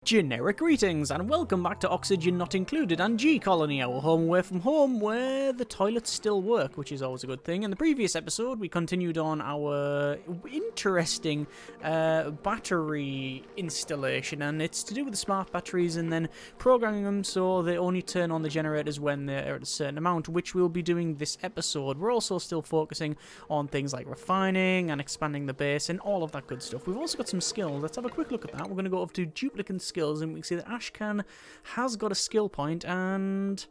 Generic greetings and welcome back to Oxygen Not Included and G Colony, our home away from home where the toilets still work, which is always a good thing. In the previous episode we continued on our interesting battery installation, and it's to do with the smart batteries and then programming them so they only turn on the generators when they're at a certain amount, which we'll be doing this episode. We're also still focusing on things like refining and expanding the base and all of that good stuff. We've also got some skills. Let's have a quick look at that. We're going to go up to duplicate skills, and we can see that Ashcan has got a skill point and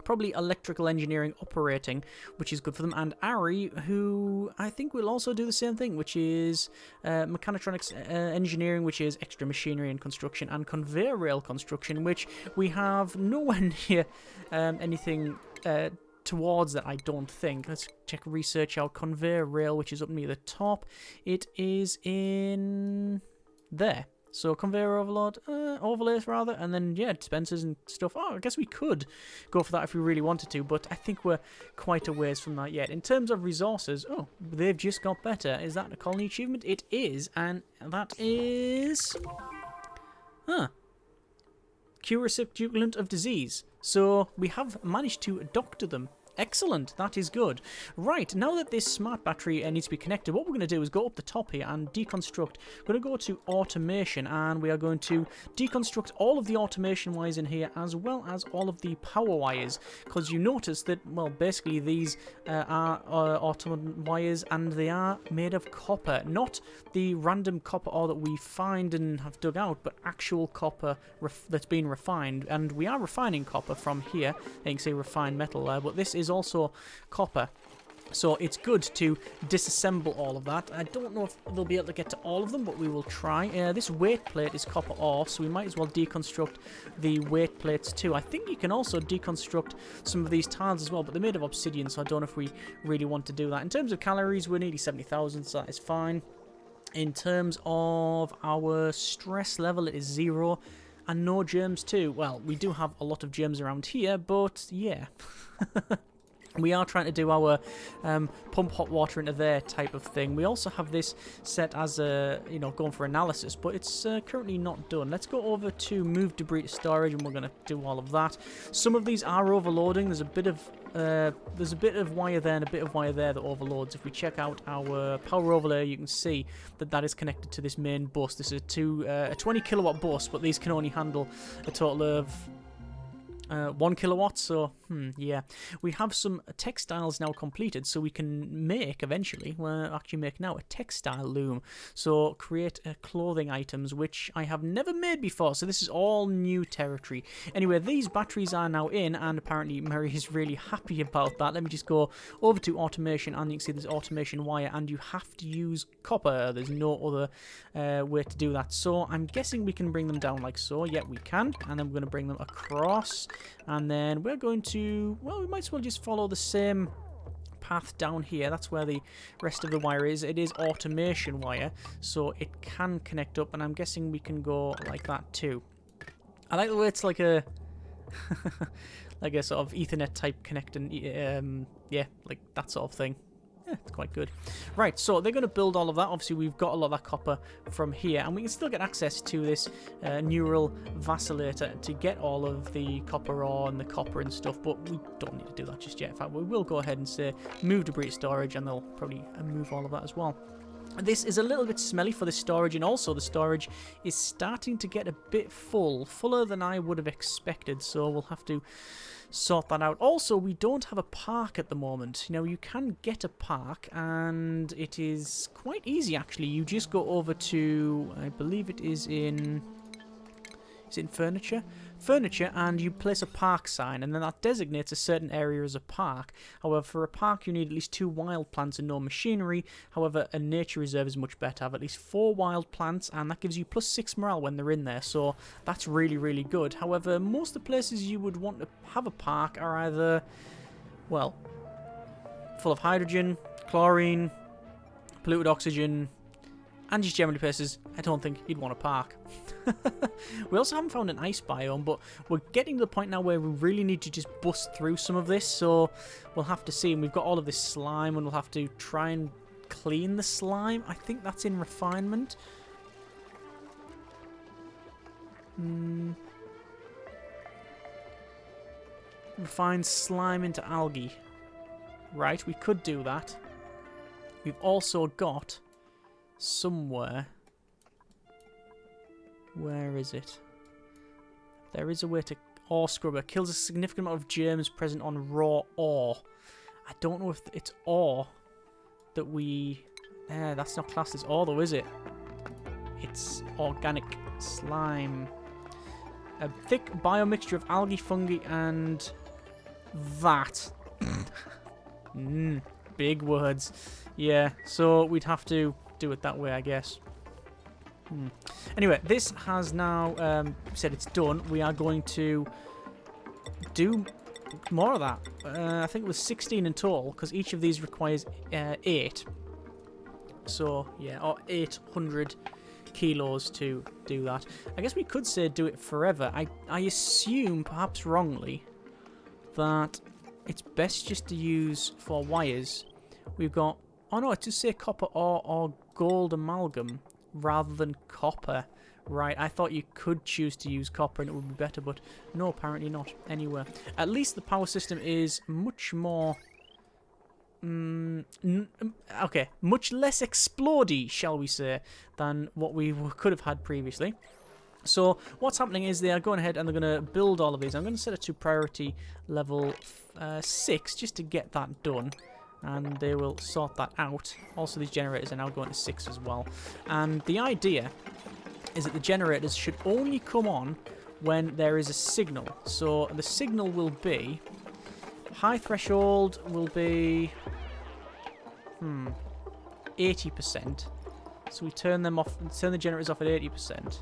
probably electrical engineering operating, which is good for them, and Ari, who I think will also do the same thing, which is mechatronics engineering, which is extra machinery and construction, and conveyor rail construction, which we have nowhere near anything towards that, I don't think. Let's check research out. Conveyor rail, which is up near the top. It is in there. So conveyor overlays rather, and then yeah, dispensers and stuff. Oh, I guess we could go for that if we really wanted to, but I think we're quite a ways from that yet. In terms of resources, oh, they've just got better. Is that a colony achievement? It is, and that is... Cure recipient of disease. So we have managed to doctor them. Excellent, that is good. Right, now that this smart battery needs to be connected, what we're going to do is go up the top here and deconstruct. We're going to go to automation, and we are going to deconstruct all of the automation wires in here, as well as all of the power wires, because you notice that, well, basically these are automation wires, and they are made of copper, not the random copper ore that we find and have dug out, but actual copper that's been refined, and we are refining copper from here. You can see refined metal there, but this is also copper, so it's good to disassemble all of that. I don't know if they'll be able to get to all of them, but we will try. This weight plate is copper ore, so we might as well deconstruct the weight plates too. I think you can also deconstruct some of these tiles as well, but they're made of obsidian, so I don't know if we really want to do that. In terms of calories, we're nearly 70,000, so that is fine. In terms of our stress level, it is 0. And no germs too. Well, we do have a lot of germs around here, but yeah. We are trying to do our pump hot water into there type of thing. We also have this set as a, going for analysis, but it's currently not done. Let's go over to move debris to storage, and we're going to do all of that. Some of these are overloading. There's a bit of wire there and a bit of wire there that overloads. If we check out our power overlay, you can see that that is connected to this main bus. This is a 20 kilowatt bus, but these can only handle a total of 1 kilowatt, so yeah, we have some textiles now completed, so we can make eventually, we're actually making now a textile loom, so create clothing items, which I have never made before, so this is all new territory. Anyway, these batteries are now in, and apparently Mary is really happy about that. Let me just go over to automation, and you can see there's automation wire, and you have to use copper. There's no other way to do that, so I'm guessing we can bring them down like so. Yeah, we can, and then we're going to bring them across. And then we're going to, well, we might as well just follow the same path down here. That's where the rest of the wire is. It is automation wire, so it can connect up, and I'm guessing we can go like that too. I like the way it's like a like a sort of Ethernet type connecting, yeah, like that sort of thing. Yeah, it's quite good. Right, so they're going to build all of that. Obviously, we've got a lot of that copper from here, and we can still get access to this neural vacillator to get all of the copper ore and the copper and stuff, but we don't need to do that just yet. In fact, we will go ahead and say move debris storage, and they'll probably move all of that as well. This is a little bit smelly for the storage, and also the storage is starting to get a bit fuller than I would have expected, so we'll have to sort that out. Also, we don't have a park at the moment. Now, you can get a park, and it is quite easy actually. You just go over to, I believe it is in furniture, and you place a park sign, and then that designates a certain area as a park. However, for a park you need at least 2 wild plants and no machinery. However, a nature reserve is much better. Have at least 4 wild plants, and that gives you +6 morale when they're in there, so that's really, really good. However, most of the places you would want to have a park are either, well, full of hydrogen, chlorine, polluted oxygen, and just generally places I don't think you'd want to park. We also haven't found an ice biome, but we're getting to the point now where we really need to just bust through some of this, so we'll have to see. And we've got all of this slime, and we'll have to try and clean the slime. I think that's in refinement. Refine slime into algae. Right, we could do that. We've also got somewhere. Where is it? There is a way to... Ore scrubber. Kills a significant amount of germs present on raw ore. I don't know if it's ore that we... that's not classed as ore though, is it? It's organic slime. A thick biomixture of algae, fungi, and... that. Big words. Yeah, so we'd have to do it that way, I guess. Anyway, this has now said it's done. We are going to do more of that. I think it was 16 in total, because each of these requires 8. So, yeah, or 800 kilos to do that. I guess we could say do it forever. I assume, perhaps wrongly, that it's best just to use for wires. We've got... Oh no, it does say copper ore or gold amalgam rather than copper. Right, I thought you could choose to use copper and it would be better, but no, apparently not anywhere. At least the power system is much more... okay, much less explodey, shall we say, than what we could have had previously. So what's happening is they are going ahead and they're going to build all of these. I'm going to set it to priority level 6 just to get that done. And they will sort that out. Also, these generators are now going to 6 as well. And the idea is that the generators should only come on when there is a signal. So the signal will be... high threshold will be... 80%. So we turn them off, turn the generators off at 80%.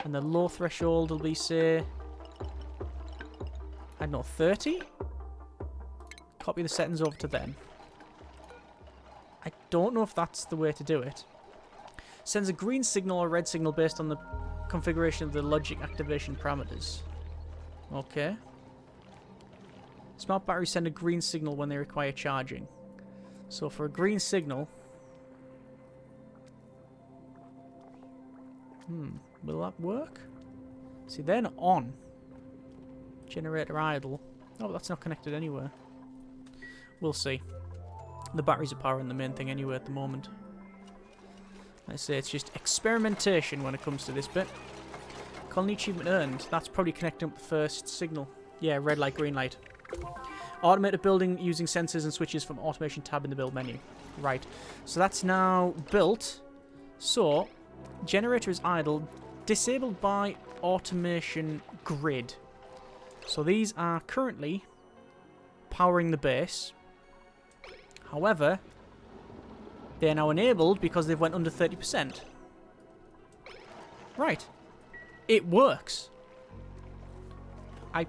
And the low threshold will be, say... I don't know, 30? Copy the settings over to them. I don't know if that's the way to do it. Sends a green signal or red signal based on the configuration of the logic activation parameters. Okay. Smart batteries send a green signal when they require charging. So for a green signal... will that work? See, they're not on. Generator idle. Oh, but that's not connected anywhere. We'll see. The batteries are powering the main thing anyway at the moment. Let's say it's just experimentation when it comes to this bit. Colony achievement earned. That's probably connecting up the first signal. Yeah, red light, green light. Automate a building using sensors and switches from automation tab in the build menu. Right. So that's now built. So, generator is idle. Disabled by automation grid. So these are currently powering the base. However, they're now enabled because they've went under 30%. Right. It works. I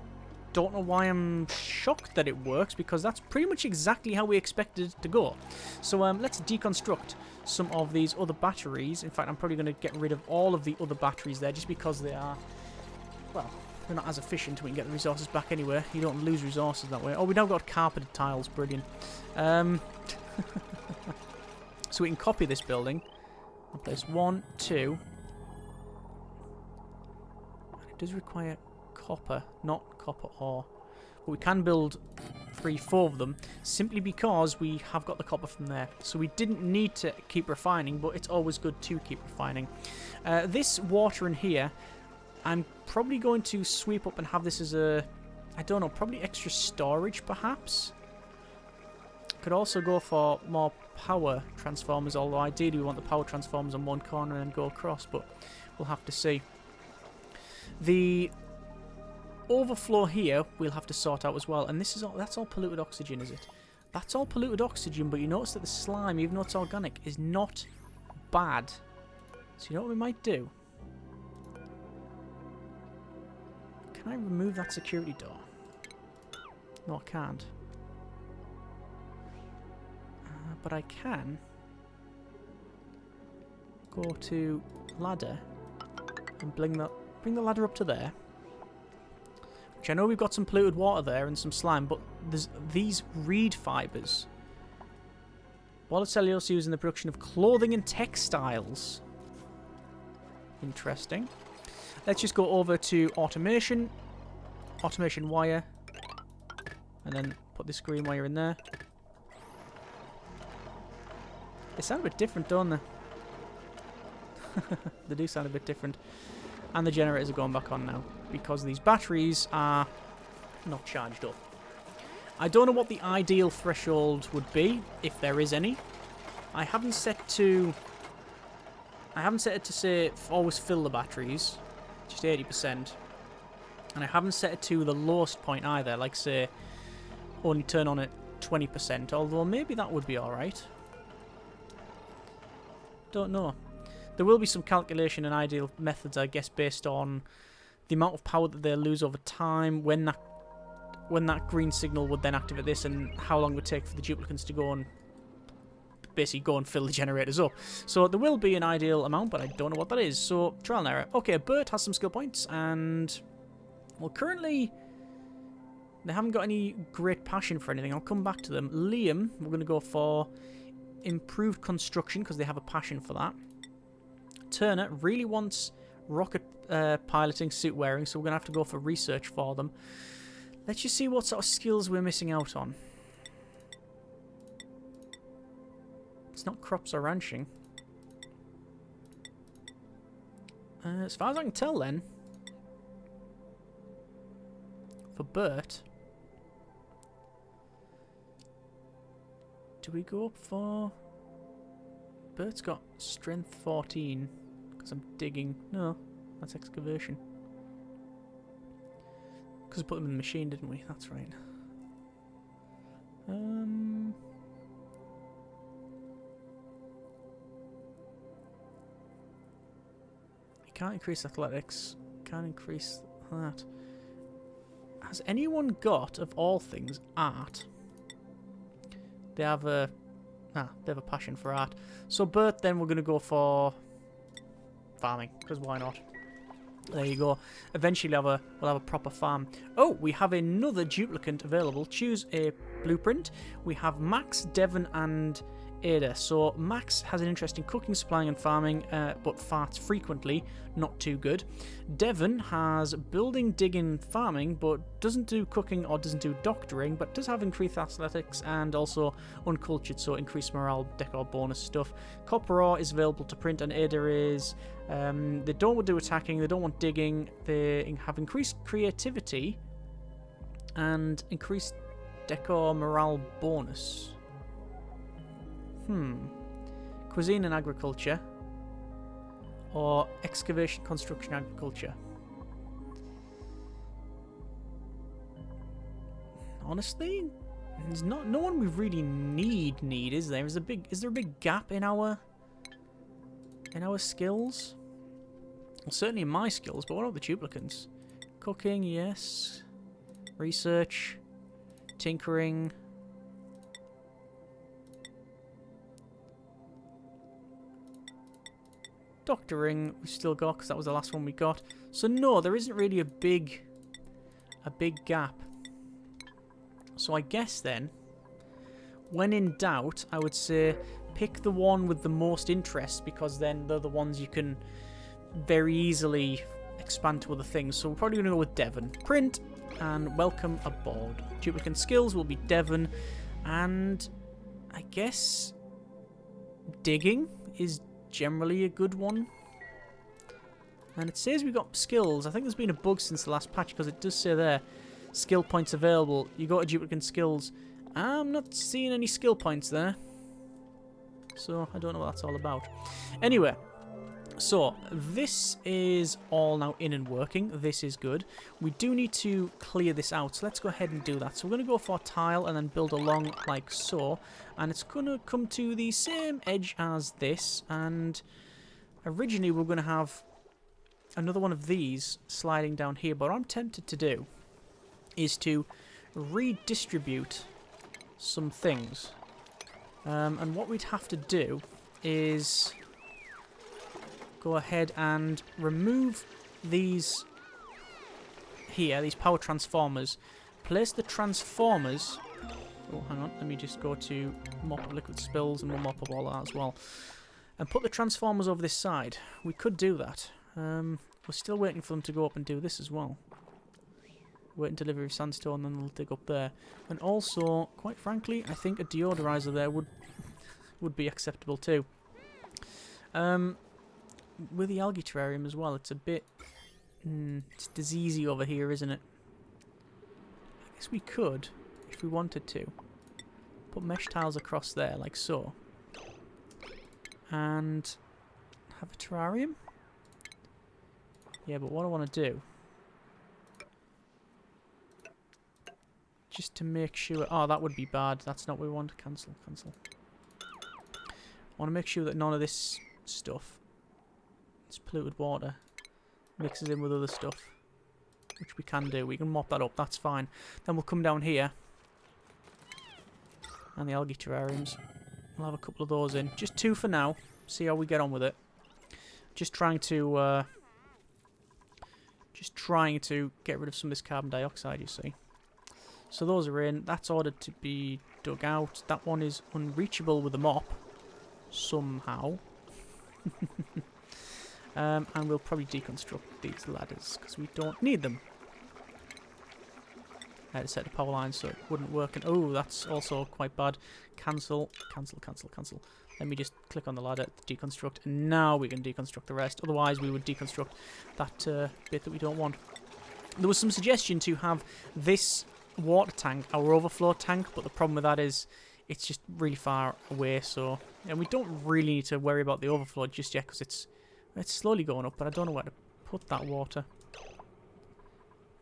don't know why I'm shocked that it works, because that's pretty much exactly how we expected it to go. So let's deconstruct some of these other batteries. In fact, I'm probably going to get rid of all of the other batteries there just because they are, well, they're not as efficient. We can get the resources back anyway. You don't lose resources that way. Oh, we now got carpeted tiles. Brilliant. So we can copy this building. I'll place 1, 2. And it does require copper, not copper ore. But we can build 3, 4 of them, simply because we have got the copper from there. So we didn't need to keep refining, but it's always good to keep refining. This water in here, I'm probably going to sweep up and have this as a, I don't know, probably extra storage perhaps. Could also go for more power transformers, although ideally we want the power transformers on one corner and go across, but we'll have to see. The overflow here we'll have to sort out as well, and this is all, that's all polluted oxygen, is it? That's all polluted oxygen, but you notice that the slime, even though it's organic, is not bad. So you know what we might do? Can I remove that security door? No, I can't. But I can go to ladder and bring the ladder up to there. Which I know we've got some polluted water there and some slime, but there's these reed fibres. Wallet cellulose used in the production of clothing and textiles. Interesting. Let's just go over to automation. Automation wire. And then put this green wire in there. They sound a bit different, don't they? They do sound a bit different. And the generators are going back on now, because these batteries are not charged up. I don't know what the ideal threshold would be, if there is any. I haven't set it to say always fill the batteries, just 80%. And I haven't set it to the lowest point either, like say only turn on at 20%, although maybe that would be alright. Don't know. There will be some calculation and ideal methods, I guess, based on the amount of power that they'll lose over time, when that green signal would then activate this, and how long it would take for the duplicants to go and basically go and fill the generators up. So there will be an ideal amount, but I don't know what that is. So trial and error. Okay, Bert has some skill points, and well, currently they haven't got any great passion for anything. I'll come back to them. Liam, we're going to go for improved construction because they have a passion for that. Turner really wants rocket piloting, suit wearing, so we're going to have to go for research for them. Let's just see what sort of skills we're missing out on. It's not crops or ranching. As far as I can tell then, for Bert, do we go up for... Bert's got strength 14, because I'm digging. No, that's excavation. Because we put them in the machine, didn't we? That's right. You can't increase athletics. Can't increase that. Has anyone got, of all things, art? They have a passion for art. So Bert, then we're going to go for farming, because why not? There you go. Eventually we'll have a proper farm. Oh, we have another duplicant available. Choose a blueprint. We have Max, Devon, and Ada. So Max has an interest in cooking, supplying, and farming, but farts frequently. Not too good. Devon has building, digging, farming, but doesn't do cooking or doesn't do doctoring, but does have increased athletics and also uncultured, so increased morale, decor bonus stuff. Copper ore is available to print, and Ada is... they don't want to do attacking, they don't want digging, they have increased creativity and increased decor morale bonus. Cuisine and agriculture, or excavation, construction, agriculture. Honestly, there's no one we really need, is there? Is there a big gap in our skills? Well, certainly in my skills, but what about the duplicants? Cooking, yes. Research, tinkering. Doctoring we've still got, because that was the last one we got. So no, there isn't really a big gap. So I guess then, when in doubt, I would say pick the one with the most interest, because then they're the ones you can very easily expand to other things. So we're probably going to go with Devon. Print, and welcome aboard. Duplicant skills will be Devon, and I guess digging is generally a good one. And it says we've got skills. I think there's been a bug since the last patch, because it does say there, skill points available. You go to duplicant skills. I'm not seeing any skill points there, so I don't know what that's all about. Anyway, so this is all now in and working. This is good. We do need to clear this out, so let's go ahead and do that. So we're going to go for tile and then build along like so, and it's going to come to the same edge as this, and originally we're going to have another one of these sliding down here, but what I'm tempted to do is to redistribute some things, and what we'd have to do is go ahead and remove these here, these power transformers. Place the transformers... Oh, hang on. Let me just go to mop up liquid spills, and we'll mop up all that as well. And put the transformers over this side. We could do that. we're still waiting for them to go up and do this as well. Waiting delivery of sandstone, then they'll dig up there. And also, quite frankly, I think a deodorizer there would be acceptable too. With the algae terrarium as well, it's a bit... it's diseasey over here, isn't it? I guess we could, if we wanted to, put mesh tiles across there, like so. And have a terrarium? Yeah, but what I want to do... just to make sure... oh, that would be bad. That's not what we want. Cancel, cancel. I want to make sure that none of this stuff, this polluted water, mixes in with other stuff. Which we can do. We can mop that up. That's fine. Then we'll come down here. And the algae terrariums. We'll have a couple of those in. Just 2 for now. See how we get on with it. Just trying to get rid of some of this carbon dioxide, you see. So those are in. That's ordered to be dug out. That one is unreachable with a mop. Somehow. And we'll probably deconstruct these ladders because we don't need them. I had to set the power line so it wouldn't work. And oh, that's also quite bad. Cancel, cancel, cancel, cancel. Let me just click on the ladder, deconstruct, and now we can deconstruct the rest. Otherwise, we would deconstruct that bit that we don't want. There was some suggestion to have this water tank our overflow tank, but the problem with that is it's just really far away, so... and we don't really need to worry about the overflow just yet because it's slowly going up, but I don't know where to put that water.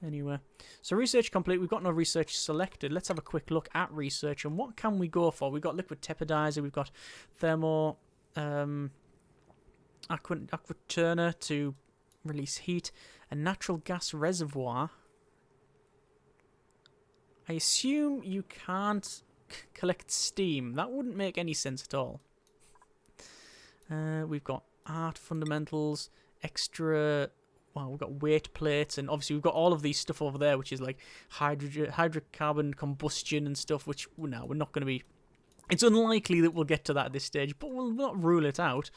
Anyway, so research complete. We've got no research selected. Let's have a quick look at research and what can we go for. We've got liquid tepidizer, we've got thermo aquaturner to release heat, a natural gas reservoir. I assume you can't collect steam. That wouldn't make any sense at all. We've got art fundamentals, extra... well, we've got weight plates, and obviously we've got all of these stuff over there, which is like hydrocarbon combustion and stuff, which, no, we're not going to be... it's unlikely that we'll get to that at this stage, but we'll not rule it out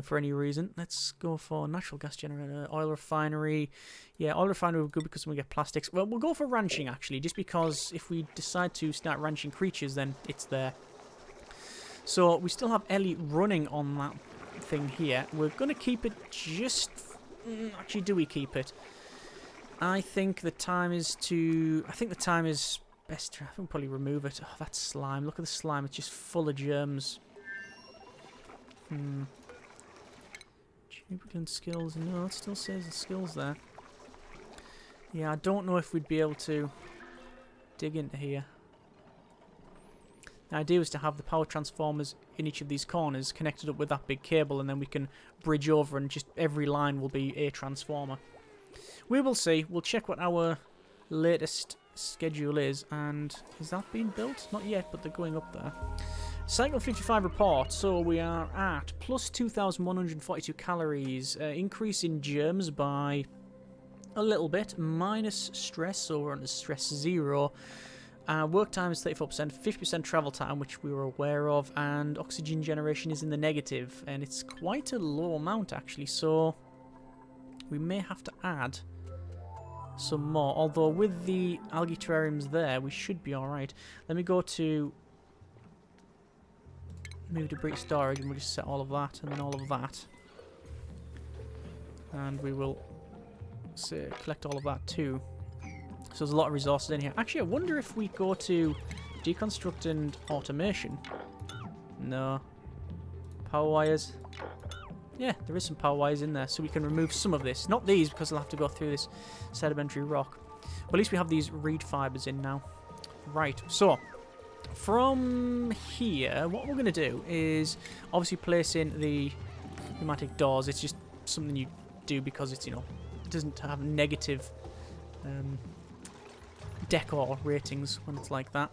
for any reason. Let's go for natural gas generator, oil refinery. Yeah, oil refinery would be good because we get plastics. Well, we'll go for ranching, actually, just because if we decide to start ranching creatures, then it's there. So we still have Ellie running on that thing here. We're going to keep it just... actually, do we keep it? I think the time is to... I think the time is best to... I think we'll probably remove it. Oh, that's slime. Look at the slime. It's just full of germs. Duplicant skills. No, it still says the skills there. Yeah, I don't know if we'd be able to dig into here. The idea is to have the power transformers in each of these corners connected up with that big cable, and then we can bridge over and just every line will be a transformer. We will see. We'll check what our latest schedule is, and is that being built? Not yet, but they're going up there. Cycle 55 report. So we are at plus 2,142 calories. Increase in germs by a little bit. Minus stress, so we're on stress 0. Work time is 34%, 50% travel time, which we were aware of, and oxygen generation is in the negative, and it's quite a low amount actually, so we may have to add some more, although with the algae terrariums there, we should be alright. Let me go to move debris storage, and we'll just set all of that, and then all of that. And we will collect all of that too. So there's a lot of resources in here. Actually, I wonder if we go to deconstruct and automation. No. Power wires. Yeah, there is some power wires in there, so we can remove some of this. Not these, because they'll have to go through this sedimentary rock. But at least we have these reed fibers in now. Right, so from here, what we're going to do is obviously place in the pneumatic doors. It's just something you do because it's, you know, it doesn't have negative decor ratings when it's like that.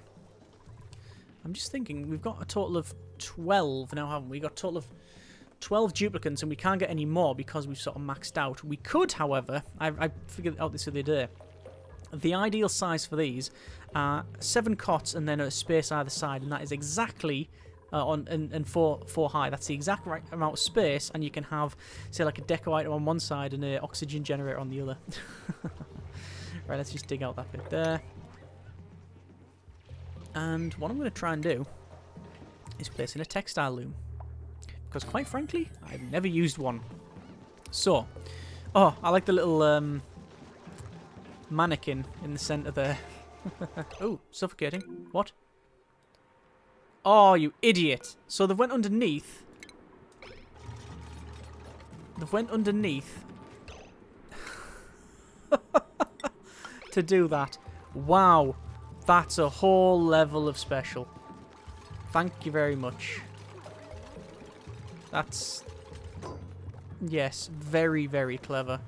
I'm just thinking, we've got a total of 12 now, haven't we? We've got a total of 12 duplicants, and we can't get any more because we've sort of maxed out. We could, however, I figured out this the other day, the ideal size for these are 7 cots and then a space either side, and that is exactly and four high. That's the exact right amount of space, and you can have, say, like a deco item on one side and an oxygen generator on the other. Right, let's just dig out that bit there. And what I'm going to try and do is place in a textile loom, because quite frankly, I've never used one. So, oh, I like the little mannequin in the centre there. Oh, suffocating. What? Oh, you idiot. So they went underneath. They've went underneath to do that. Wow. That's a whole level of special. Thank you very much. That's... yes, very, very clever.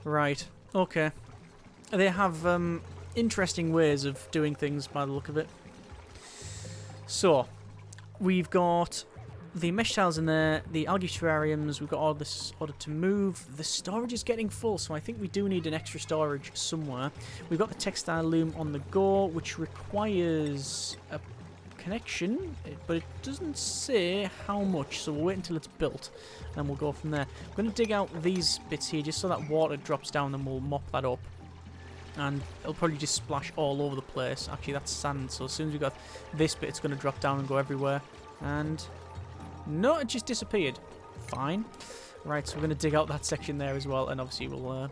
Right. Okay. They have interesting ways of doing things by the look of it. So, we've got the mesh tiles in there, the algae terrariums, we've got all this ordered to move. The storage is getting full, so I think we do need an extra storage somewhere. We've got the textile loom on the go, which requires a connection, but it doesn't say how much, so we'll wait until it's built, and we'll go from there. I'm going to dig out these bits here, just so that water drops down, and we'll mop that up. And it'll probably just splash all over the place. Actually, that's sand, so as soon as we've got this bit, it's going to drop down and go everywhere. And... no, it just disappeared. Fine. Right, so we're going to dig out that section there as well, and obviously we'll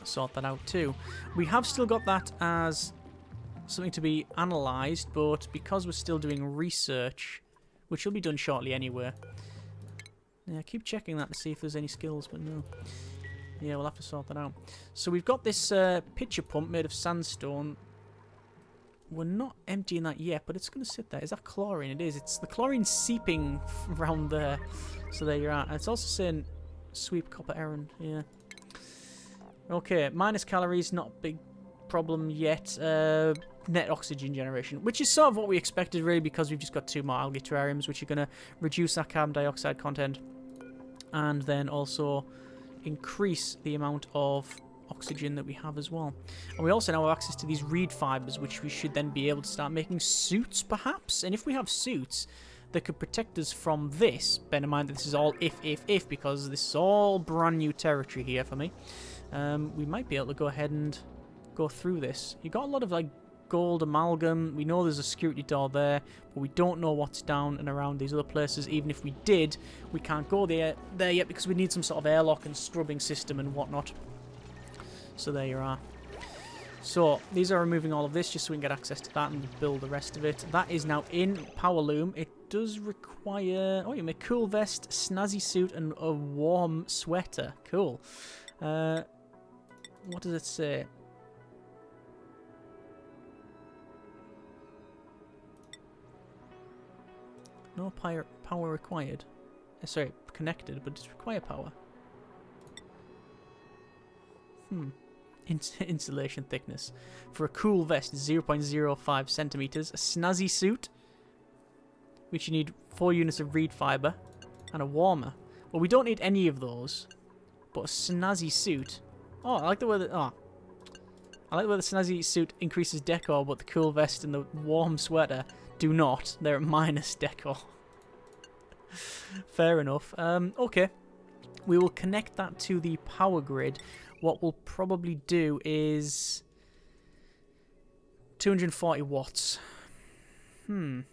sort that out too. We have still got that as something to be analysed, but because we're still doing research, which will be done shortly anyway. Yeah, keep checking that to see if there's any skills, but no. Yeah, we'll have to sort that out. So we've got this pitcher pump made of sandstone. We're not emptying that yet, but it's going to sit there. Is that chlorine? It is. It's the chlorine seeping around there. So there you are. And it's also saying sweep copper errand. Yeah. Okay, minus calories, not a big problem yet. Net oxygen generation, which is sort of what we expected, really, because we've just got 2 more algae terrariums, which are going to reduce our carbon dioxide content. And then also increase the amount of oxygen that we have as well. And we also now have access to these reed fibers, which we should then be able to start making suits, perhaps. And if we have suits that could protect us from this, bear in mind that this is all if, because this is all brand new territory here for me, we might be able to go ahead and go through this. You got a lot of like gold amalgam. We know there's a security door there, but we don't know what's down and around these other places. Even if we did, we can't go there yet because we need some sort of airlock and scrubbing system and whatnot. So there you are. So these are removing all of this just so we can get access to that and build the rest of it. That is now in Power Loom. It does require... oh, you make cool vest, snazzy suit, and a warm sweater. Cool. What does it say? No power required. Sorry, connected, but does require power. Insulation thickness. For a cool vest, 0.05 centimeters. A snazzy suit, which you need 4 units of reed fiber, and a warmer. Well, we don't need any of those, but a snazzy suit. Oh, I like the way that... oh. I like the way the snazzy suit increases decor, but the cool vest and the warm sweater do not. They're at minus decor. Fair enough. Okay. We will connect that to the power grid. What we'll probably do is 240 watts. We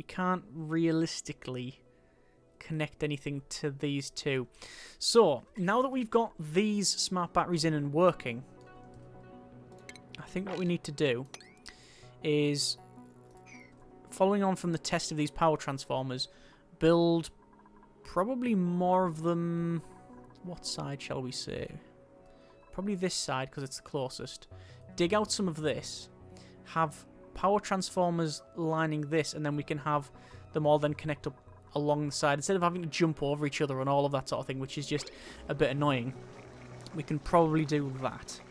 can't realistically connect anything to these two. So, now that we've got these smart batteries in and working, I think what we need to do is, following on from the test of these power transformers, build probably more of them. What side shall we say? Probably this side because it's the closest. Dig out some of this. Have power transformers lining this, and then we can have them all then connect up along the side instead of having to jump over each other and all of that sort of thing, which is just a bit annoying. We can probably do that.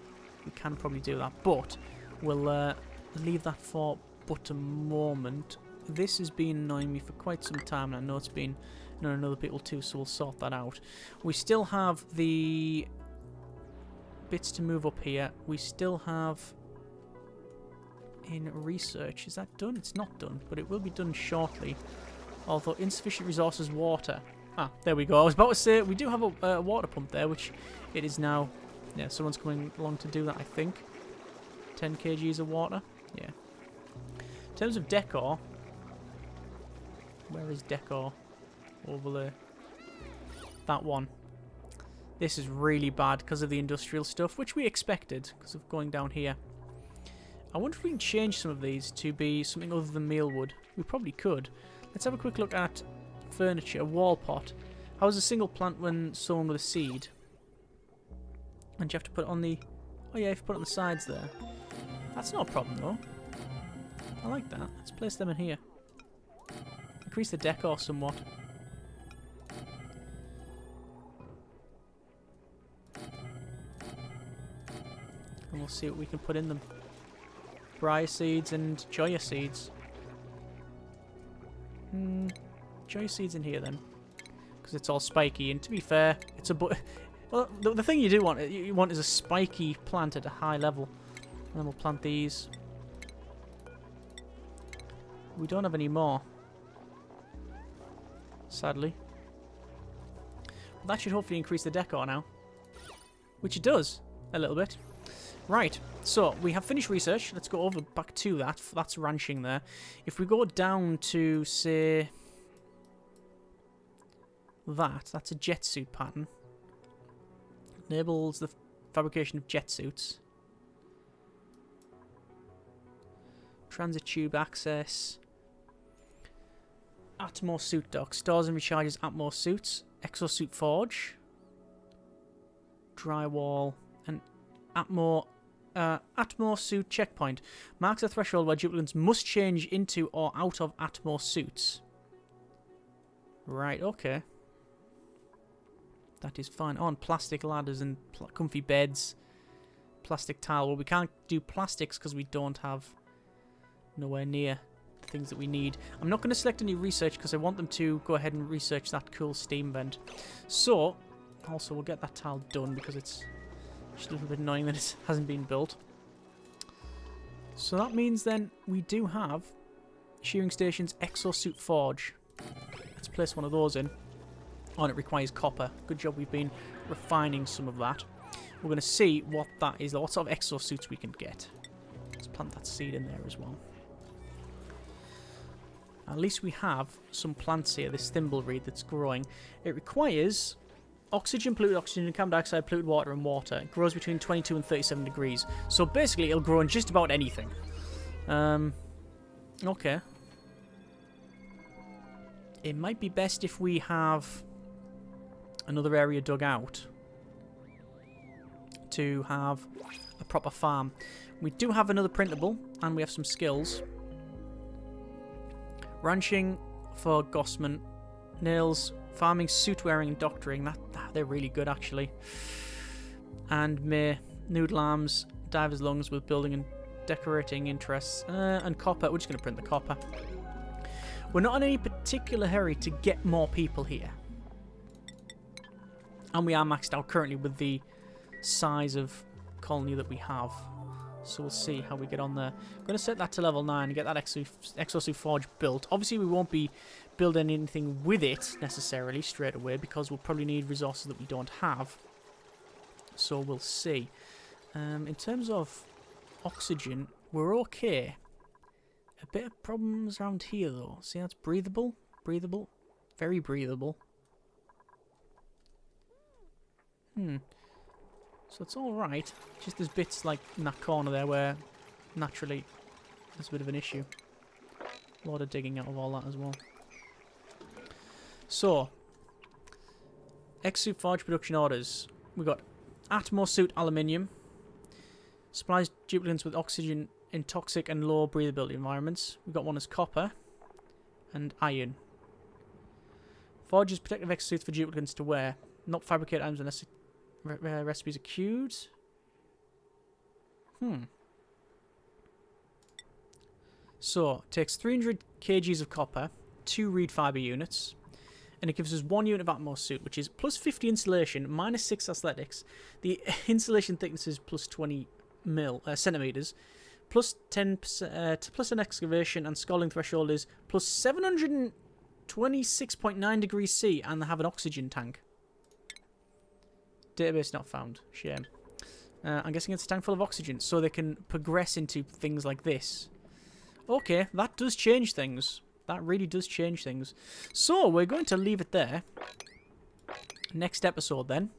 But we'll leave that for but a moment. This has been annoying me for quite some time, and I know it's been annoying other people too, so we'll sort that out. We still have the bits to move up here. We still have in research. Is that done? It's not done, but it will be done shortly. Although insufficient resources, water. Ah, there we go. I was about to say, we do have a water pump there, which it is now. Yeah, someone's coming along to do that, I think. 10 kgs of water. Yeah. In terms of decor, where is decor? Over there. That one. This is really bad because of the industrial stuff, which we expected because of going down here. I wonder if we can change some of these to be something other than mealwood. We probably could. Let's have a quick look at furniture. Wall pot. How is a single plant when sown with a seed? And you have to put it on the... Oh yeah, you have to put it on the sides there. That's not a problem though. I like that. Let's place them in here. Increase the decor somewhat. And we'll see what we can put in them. Briar seeds and Joya seeds. Joya seeds in here then. Because it's all spiky, and to be fair, it's a... Well, the thing you want is a spiky plant at a high level. And then we'll plant these. We don't have any more. Sadly. But that should hopefully increase the decor now. Which it does. A little bit. Right. So, we have finished research. Let's go over back to that. That's ranching there. If we go down to, say... That's a jet suit pattern. Enables the fabrication of jet suits. Transit tube access. Atmos suit dock. Stores and recharges Atmos suits. Exosuit forge. Drywall. And Atmos suit checkpoint. Marks a threshold where duplicants must change into or out of Atmos suits. Right, okay. That is fine. Oh, and plastic ladders and comfy beds. Plastic tile. Well, we can't do plastics because we don't have nowhere near the things that we need. I'm not going to select any research because I want them to go ahead and research that cool steam vent. So, also we'll get that tile done because it's just a little bit annoying that it hasn't been built. So that means then we do have Shearing Station's Exosuit Forge. Let's place one of those in. Oh, and it requires copper. Good job we've been refining some of that. We're going to see what that is, what sort of exosuits we can get. Let's plant that seed in there as well. At least we have some plants here, this thimbleweed that's growing. It requires oxygen, polluted oxygen, carbon dioxide, polluted water, and water. It grows between 22 and 37 degrees. So basically, it'll grow in just about anything. Okay. It might be best if we have another area dug out to have a proper farm. We do have another printable, and we have some skills. Ranching for Gossman, nails, farming, suit wearing, and doctoring. They're really good actually. And noodle arms, diver's lungs with building and decorating interests, and copper. We're just going to print the copper. We're not in any particular hurry to get more people here. And we are maxed out currently with the size of colony that we have. So we'll see how we get on there. I'm going to set that to level 9 and get that Exosuit Forge built. Obviously we won't be building anything with it necessarily straight away because we'll probably need resources that we don't have. So we'll see. In terms of oxygen, we're okay. A bit of problems around here though. See, that's breathable. Breathable. Very breathable. So it's alright. Just there's bits like in that corner there where naturally there's a bit of an issue. A lot of digging out of all that as well. So, Exosuit Forge production orders. We've got Atmos suit aluminium. Supplies duplicants with oxygen in toxic and low breathability environments. We've got one as copper and iron. Forges protective exosuits for duplicants to wear. Not fabricate items unless recipes are queued. So, it takes 300 kgs of copper, 2 reed fibre units, and it gives us 1 unit of Atmos suit, which is plus 50 insulation, minus 6 athletics. The insulation thickness is plus 20 centimetres, plus 10%, plus an excavation, and scalding threshold is plus 726.9 degrees C, and they have an oxygen tank. Database not found. Shame. I'm guessing it's a tank full of oxygen, so they can progress into things like this. Okay, that does change things. That really does change things. So, we're going to leave it there. Next episode, then,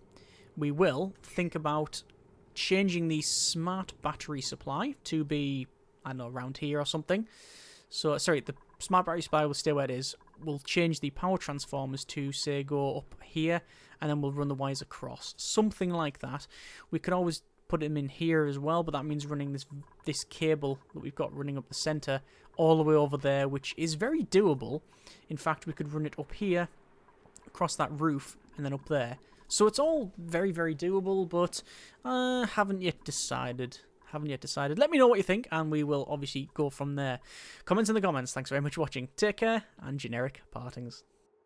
we will think about changing the smart battery supply to be, I don't know, around here or something. So, sorry, the smart battery supply will stay where it is. We'll change the power transformers to, say, go up here, and then we'll run the wires across. Something like that. We could always put them in here as well, but that means running this cable that we've got running up the center all the way over there, which is very doable. In fact, we could run it up here, across that roof, and then up there. So it's all very, very doable, but haven't yet decided. Let me know what you think, and we will obviously go from there. Comments in the comments. Thanks very much for watching. Take care, and generic partings.